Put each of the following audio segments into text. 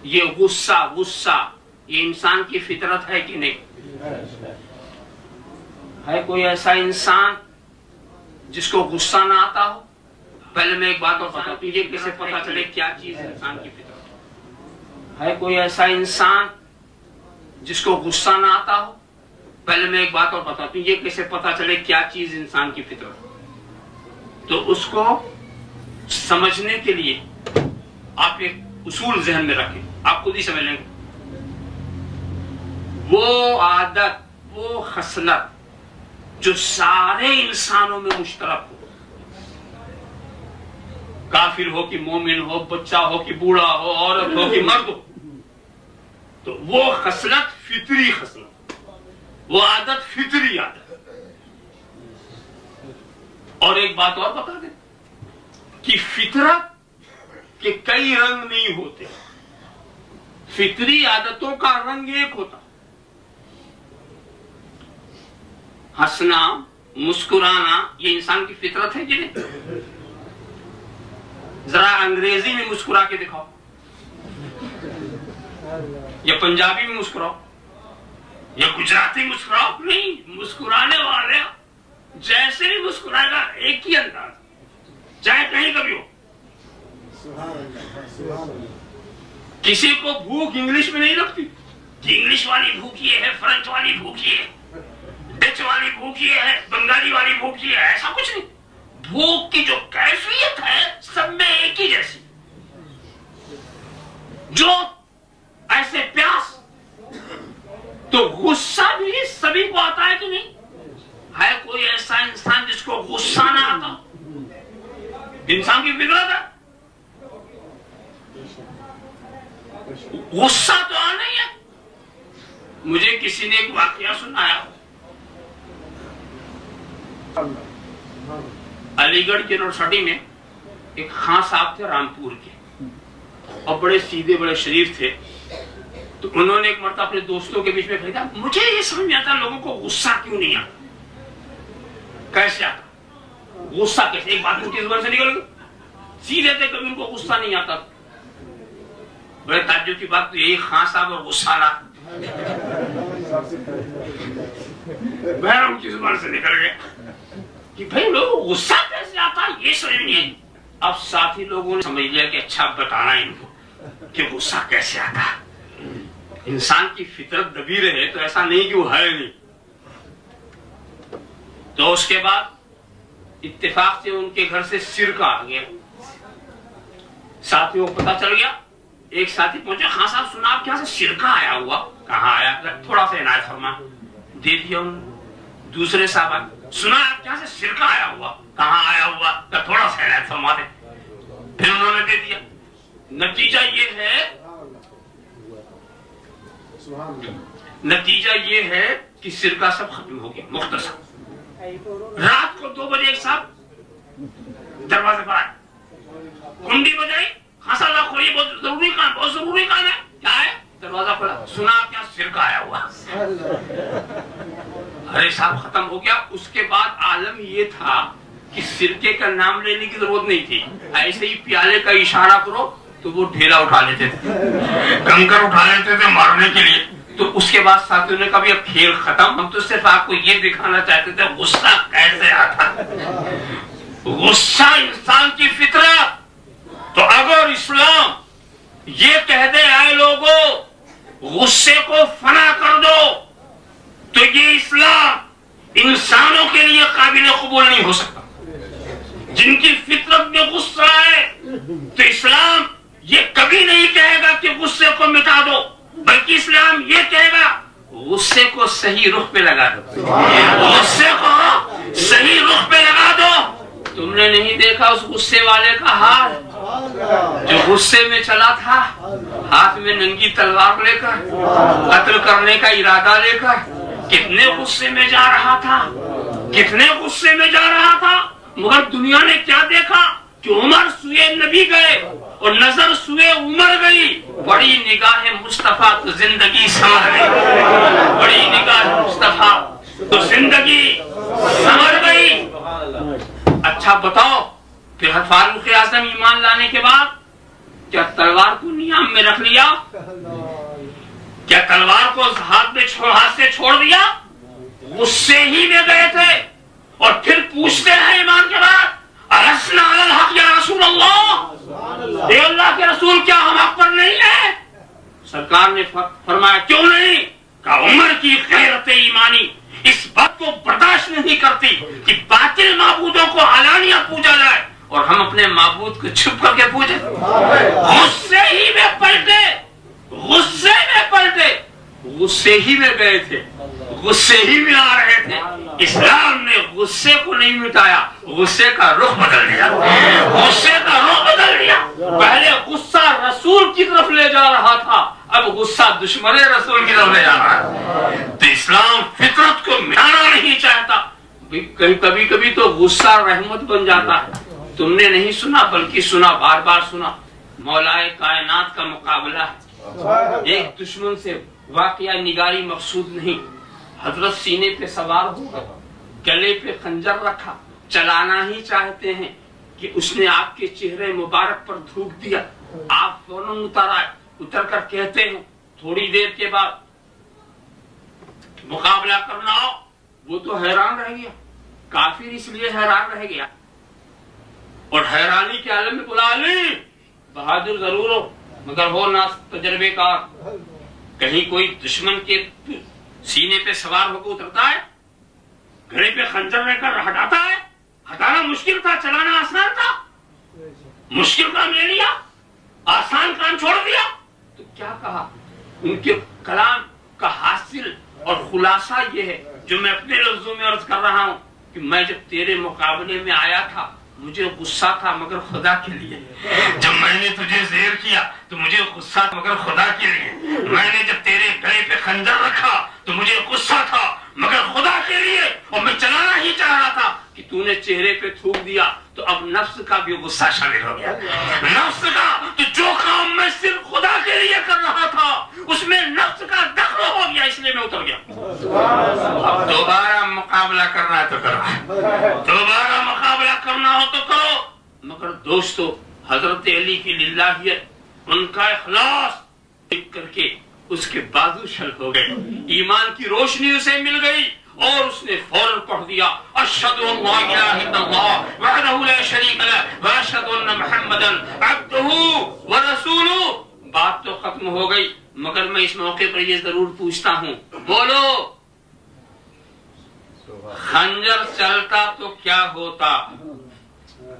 یہ غصہ یہ انسان کی فطرت ہے کہ نہیں؟ ہے کوئی ایسا انسان جس کو غصہ نہ آتا ہو؟ پہلے میں ایک بات اور بتاؤں، تجھے کیسے پتا چلے کیا چیز انسان کی فطرت ہے؟ کوئی ایسا انسان جس کو غصہ نہ آتا ہو؟ پہلے میں ایک بات اور بتاؤں، تجھے کیسے پتا چلے کیا چیز انسان کی فطرت؟ تو اس کو سمجھنے کے لیے آپ ایک اصول ذہن میں رکھیں، آپ خود ہی سمجھ لیں گے۔ وہ عادت، وہ خصلت جو سارے انسانوں میں مشترک ہو، کافر ہو کہ مومن ہو، بچہ ہو کہ بوڑھا ہو، عورت ہو کہ مرد ہو، تو وہ خصلت فطری خصلت، وہ عادت فطری عادت۔ اور ایک بات اور بتا دیں کہ فطرت کے کئی رنگ نہیں ہوتے، فطری عادتوں کا رنگ ایک ہوتا۔ ہنسنا، مسکرانا، یہ انسان کی فطرت ہے کہ نہیں؟ ذرا انگریزی میں مسکرا کے دکھاؤ، یا پنجابی میں مسکراؤ، یا گجراتی مسکراؤ، نہیں، مسکرانے والے جیسے بھی مسکرائے گا ایک ہی انداز، چاہے کہیں کا بھی ہو۔ کسی کو بھوک انگلش میں نہیں لگتی کہ انگلش والی بھوک یہ ہے، فرنچ والی بھوک یہ ہے، ڈچ والی بھوک یہ ہے، بنگالی والی بھوک یہ ہے، ایسا کچھ نہیں۔ بھوک کی جو کیفیت ہے سب میں ایک ہی جیسی، جو ایسے پیاس، تو غصہ بھی سبھی کو آتا ہے کہ نہیں؟ ہے کوئی ایسا انسان جس کو غصہ نہ آتا؟ انسان کی فطرت ہے، غصہ تو آنا ہی ہے۔ مجھے کسی نے ایک واقعہ سنایا، علی گڑھ کی یونیورسٹی میں ایک خان صاحب تھے رامپور کے، اور بڑے سیدھے، بڑے شریف تھے۔ تو انہوں نے ایک مرتبہ اپنے دوستوں کے بیچ میں کہا، مجھے یہ سمجھ میں آتا لوگوں کو غصہ کیوں نہیں آتا، کیسے آتا غصہ؟ کیسے ایک بات ان کی زبان سے نکل گئی، سیدھے تھے، کبھی ان کو غصہ نہیں آتا۔ بڑے تعجب کی بات، تو یہی خان صاحب اور غصہ لا بہر ان کی زبان سے نکل گیا کہ بھائی لوگوں کو غصہ کیسے آتا، یہ سمجھ نہیں آئی۔ اب ساتھی لوگوں نے سمجھ لیا کہ اچھا بتانا ان کو کہ غصہ کیسے آتا۔ انسان کی فطرت دبی رہے تو ایسا نہیں کہ وہ ہے نہیں۔ تو اس کے بعد اتفاق سے ان کے گھر سے سرکہ آ گیا، ساتھیوں کو پتا چل گیا۔ ایک ساتھی پہنچا، خان صاحب سنا آپ کے یہاں سے سرکہ آیا ہوا؟ کہاں آیا؟ تھوڑا سا عنایت فرما، دے دیا انہوں نے۔ دوسرے صاحب سنا آپ کے یہاں سے سرکہ آیا ہوا؟ کہاں آیا ہوا؟ تھوڑا سا عنایت فرما دے، پھر انہوں نے دے دیا۔ نتیجہ یہ ہے کہ سرکہ سب ختم ہو گیا مختصر۔ رات کو 2 بجے ایک صاحب دروازے پر آئے، کنڈی بجائی، خان صاحب کھولیے، بہت ضروری کام، بہت ضروری کام ہے۔ کیا ہے؟ دروازہ کھولا، سنا آپ کیا سرکہ آیا ہوا؟ ارے صاحب ختم ہو گیا۔ اس کے بعد عالم یہ تھا کہ سرکے کا نام لینے کی ضرورت نہیں تھی، ایسے ہی پیالے کا اشارہ کرو تو وہ ڈھیلا اٹھا لیتے تھے، کنکر اٹھا لیتے تھے مارنے کے لیے۔ تو اس کے بعد ساتھیوں نے کہا اب کھیل ختم، ہم تو صرف آپ کو یہ دکھانا چاہتے تھے غصہ کیسے آتا۔ غصہ انسان کی فطرت۔ تو اگر اسلام یہ کہہ دے اے لوگوں غصے کو فنا کر دو، تو یہ اسلام انسانوں کے لیے قابل قبول نہیں ہو سکتا۔ جن کی فطرت میں غصہ ہے تو اسلام یہ کبھی نہیں کہے گا کہ غصے کو مٹا دو، بلکہ اسلام یہ کہے گا غصے کو صحیح رخ پہ لگا دو، غصے کو صحیح رخ پہ لگا دو۔ تم نے نہیں دیکھا اس غصے والے کا حال جو غصے میں چلا تھا، ہاتھ میں ننگی تلوار لے کر، قتل کرنے کا ارادہ لے کر، کتنے غصے میں جا رہا تھا، کتنے غصے میں جا رہا تھا۔ مگر دنیا نے کیا دیکھا کہ عمر سوئے نبی گئے اور نظر سوئے عمر گئی، بڑی نگاہ مصطفیٰ تو زندگی سنور گئی، بڑی نگاہ مصطفیٰ تو زندگی سنور گئی۔ اچھا بتاؤ، پھر فاروق اعظم ایمان لانے کے بعد کیا تلوار کو نیام میں رکھ لیا؟ کیا تلوار کو ہاتھ سے چھوڑ دیا؟ غصے ہی میں گئے تھے اور پھر پوچھتے ہیں ایمان کے بعد السنا علی الحق یا رسول اللہ، اے اللہ کے رسول کیا ہم حق پر نہیں ہیں؟ سرکار نے فرمایا کیوں نہیں؟ کہ عمر کی غیرت ایمانی اس بات کو برداشت نہیں کرتی کہ باطل معبودوں کو علانیہ پوجا جائے اور ہم اپنے معبود کو چھپ کر کے پوجیں۔ غصے ہی میں پلٹے، غصے میں پلٹے، غصے ہی میں گئے تھے، غصے ہی میں آ رہے تھے۔ اسلام نے غصے کو نہیں مٹایا، غصے کا رخ بدل دیا، غصے کا رخ بدل دیا۔ پہلے غصہ رسول کی طرف لے جا رہا تھا، اب غصہ دشمن رسول کی طرف لے جا رہا ہے۔ تو اسلام فطرت کو مٹانا نہیں چاہتا، کبھی کبھی تو غصہ رحمت بن جاتا ہے۔ تم نے نہیں سنا بلکہ سنا، بار بار سنا، مولائے کائنات کا مقابلہ ہے، ایک دشمن سے واقعہ نگاری مقصود نہیں، حضرت سینے پہ سوار ہو گئے، گلے پہ خنجر رکھا، چلانا ہی چاہتے ہیں کہ اس نے آپ کے چہرے مبارک پر تھوک دیا، آپ فوراً اتر آئے، اتر کر کہتے ہیں تھوڑی دیر کے بعد مقابلہ کرنا ہو۔ وہ تو حیران رہ گیا، کافر اس لیے حیران رہ گیا اور حیرانی کے عالم میں بلا لی بہادر ضرور ہو مگر ہو نہ تجربے کار۔ کہیں کوئی دشمن کے سینے پہ سوار ہو کے اترتا ہے، گھڑے پہ خنجر رہ کر ہٹاتا ہے، ہٹانا مشکل تھا، چلانا آسان تھا، مشکل کام لے لیا، آسان کام چھوڑ دیا۔ تو کیا کہا؟ ان کے کلام کا حاصل اور خلاصہ یہ ہے جو میں اپنے لفظوں میں عرض کر رہا ہوں کہ میں جب تیرے مقابلے میں آیا تھا مجھے غصہ تھا مگر خدا کے لیے، جب میں نے تجھے زیر کیا تو مجھے غصہ تھا مگر خدا کے لیے، میں نے جب تیرے گلے پہ خنجر رکھا تو مجھے غصہ تھا مگر خدا کے لیے، اور میں چلانا ہی چاہ رہا تھا کہ تو نے چہرے پہ تھوک دیا تو اب نفس کا بھی غصہ شامل ہو گیا، نفس کا۔ تو جو کام میں صرف خدا کے لیے کر رہا تھا اس میں نفس کا دخل ہو گیا، اس لیے میں اتر گیا۔ اب دوبارہ مقابلہ کرنا ہے تو کرو، دوبارہ مقابلہ کرنا ہو تو کرو، مگر دوستو حضرت علی کی للہیت، ان کا اخلاص دیکھ کر کے اس کے بازو چھل ہو گئے، ایمان کی روشنی اسے مل گئی اور اس نے فوراً پڑھ دیا اشہد ان لا الہ الا اللہ وحدہ لا شریک لہ واشہد ان محمدا عبدہ ورسولہ۔ بات تو ختم ہو گئی مگر میں اس موقع پر یہ ضرور پوچھتا ہوں، بولو خنجر چلتا تو کیا ہوتا،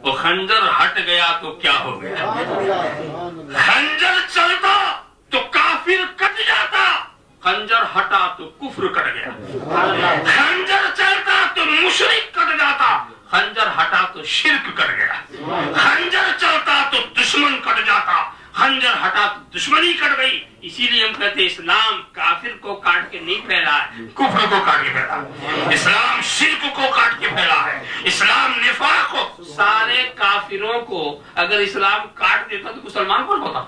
وہ خنجر ہٹ گیا تو کیا ہو گیا؟ خنجر چلتا تو کافر کٹ جاتا، خنجر ہٹا تو کفر کٹ گیا، خنجر چلتا تو مشرک کٹ جاتا، خنجر ہٹا تو شرک کٹ گیا، خنجر چلتا تو دشمن کٹ جاتا، خنجر ہٹا تو دشمنی کٹ گئی۔ اسی لیے ہم کہتے ہیں اسلام کافر کو کاٹ کے نہیں پھیلا ہے، کفر کو کاٹ کے پھیلا ہے، اسلام شرک کو کاٹ کے پھیلا ہے، اسلام نفاق کو۔ سارے کافروں کو اگر اسلام کاٹ دیتا تو مسلمان کون ہوتا؟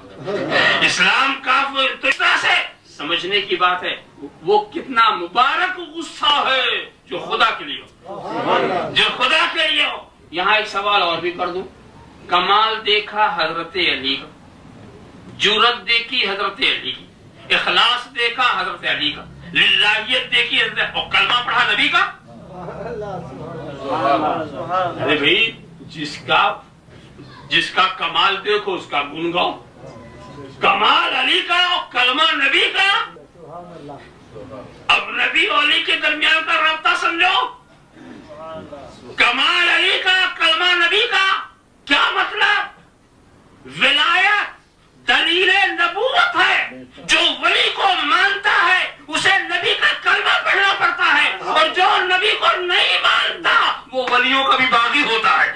اسلام کافر تو اس طرح سے سمجھنے کی بات ہے، وہ کتنا مبارک غصہ ہے جو خدا کے لیے ہو، جو خدا کے لیے ہو۔ یہاں ایک سوال اور بھی کر دوں، کمال دیکھا حضرت علی کا، جرأت دیکھی حضرت علی کی، اخلاص دیکھا حضرت علی کا، للہیت دیکھی حضرت، اور کلمہ پڑھا نبی کا۔ ارے بھائی جس کا کمال دیکھو اس کا گن گاؤ، کمال علی کا اور کلمہ نبی کا۔ اب نبی اور علی کے درمیان کا رابطہ سمجھو، کمال علی کا کلمہ نبی کا، کیا مطلب؟ ولایت دلیل نبوت ہے، جو ولی کو مانتا ہے اسے نبی کا کلمہ پڑھنا پڑتا ہے، اور جو نبی کو نہیں مانتا وہ ولیوں کا بھی باغی ہوتا ہے۔